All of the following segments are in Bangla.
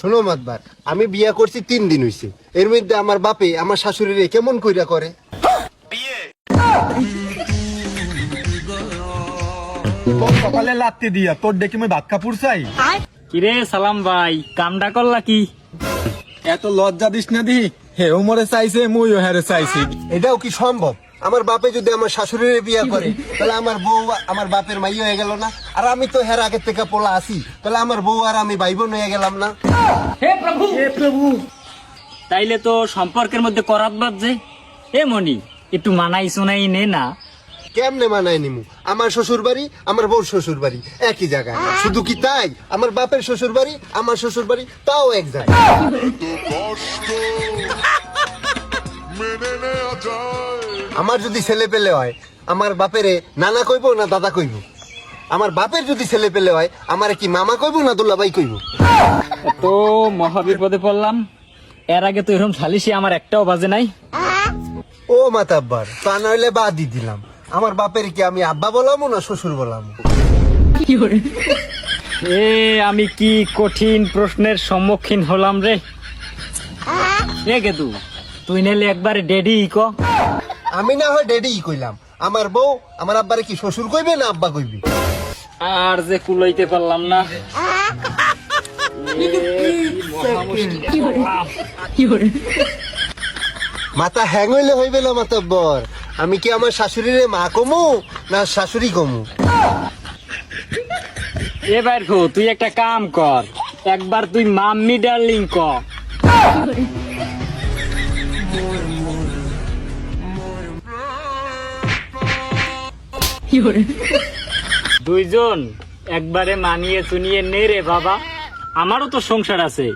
শোনো মাতবার, আমি বিয়া করছি 3 দিন হইছে, এর মধ্যে আমার বাপে আমার শাশুড়িরে কেমন কইরা করে। তোর সকালে লাত্তি দিয়া তোর ডেকে মই ভাত কাপুর চাই। কিরে সালাম ভাই, কামটা করলা কি? এত লজ্জা দিস না দি, হে উমরে চাইছে মুইও হেরে চাইছি। এটাও কি সম্ভব? আমার বাপে যদি আমার শাশুড়িরে বিয়া করে তাহলে আমার বউ আমার বাপের মাই হয়ে গেল না? আর আমি তো হের আগের থেকে পোলা আছি, তাহলে আমার বউ আর আমি ভাই বোন হয়ে গেলাম না? হে প্রভু, তাইলে তো সম্পর্কের মধ্যে করাত বাজছে। এ মনি, একটু মানাই শোনাই নে না। কেমনে মানায় নিমু? আমার শ্বশুর বাড়ি আমার বউর শ্বশুর বাড়ি একই জায়গায়, শুধু কি তাই? আমার বাপের শ্বশুর বাড়ি আমার শ্বশুর বাড়ি তাও এক জায়গায়। আমার যদি ছেলে পেলে হয় আমার বাপেরে নানা কইব না দাদা কইব? আমার বাপের যদি ছেলে পেলে হয় আমার কি মামা কইব না দুলাভাই কইব? তো মহাবিপদে পড়লাম। এর আগে তো এরকম সালিশি আমার একটাও বাজে নাই। ও মাতাব্বার, তা নইলে বাদই দিলাম। আমার বাপের কি আমি আব্বা বলামো না শ্বশুর বলামো? এ আমি কি কঠিন প্রশ্নের সম্মুখীন হলাম রে। এ গেদু, তুই নাইলে একবারে ডেডি ক। আমি না হয় ডেডি কইলাম, আমার বউ আমার আব্বারে কি শ্বশুর কইবে না আব্বা কইবে? আর যে কুলাইতে পারলাম না। মাথা হ্যাং হইলে হইবে না মাতাব্বর। আমি কি আমার শাশুড়িরে মা কমু না শাশুড়ি কমু? এবার তুই একটা কাম কর, একবার তুই মাম্মি ডার্লিং ক। দুইজন একবারে মানিয়ে চুনিয়ে নে রে বাবা। আমারও তো সংসার আছে,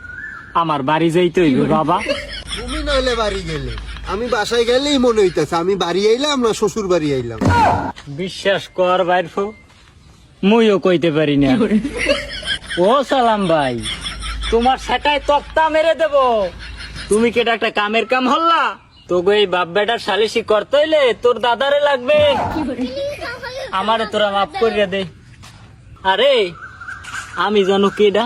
আমার বাড়ি যাইতে হইবে বাবা। তুমি নইলে বাড়ি গেলে, আমি বাসায় গেলেই মনে হইতেছে আমি বাড়ি আইলাম না শ্বশুর বাড়ি আইলাম। বিশ্বাস কর বাইরফো, মুইও কইতে পারি না। ও সালাম ভাই, তোমার সেটাই তক্তা মেরে দেব। তুমি কেটা একটা কামের কাম হল্লা, তোকে এই বাপ বেটার সালিশি করতে হইলে তোর দাদারে লাগবে। আমারে তোরা মাফ করিয়া দে। আরে আমি জানো কেডা?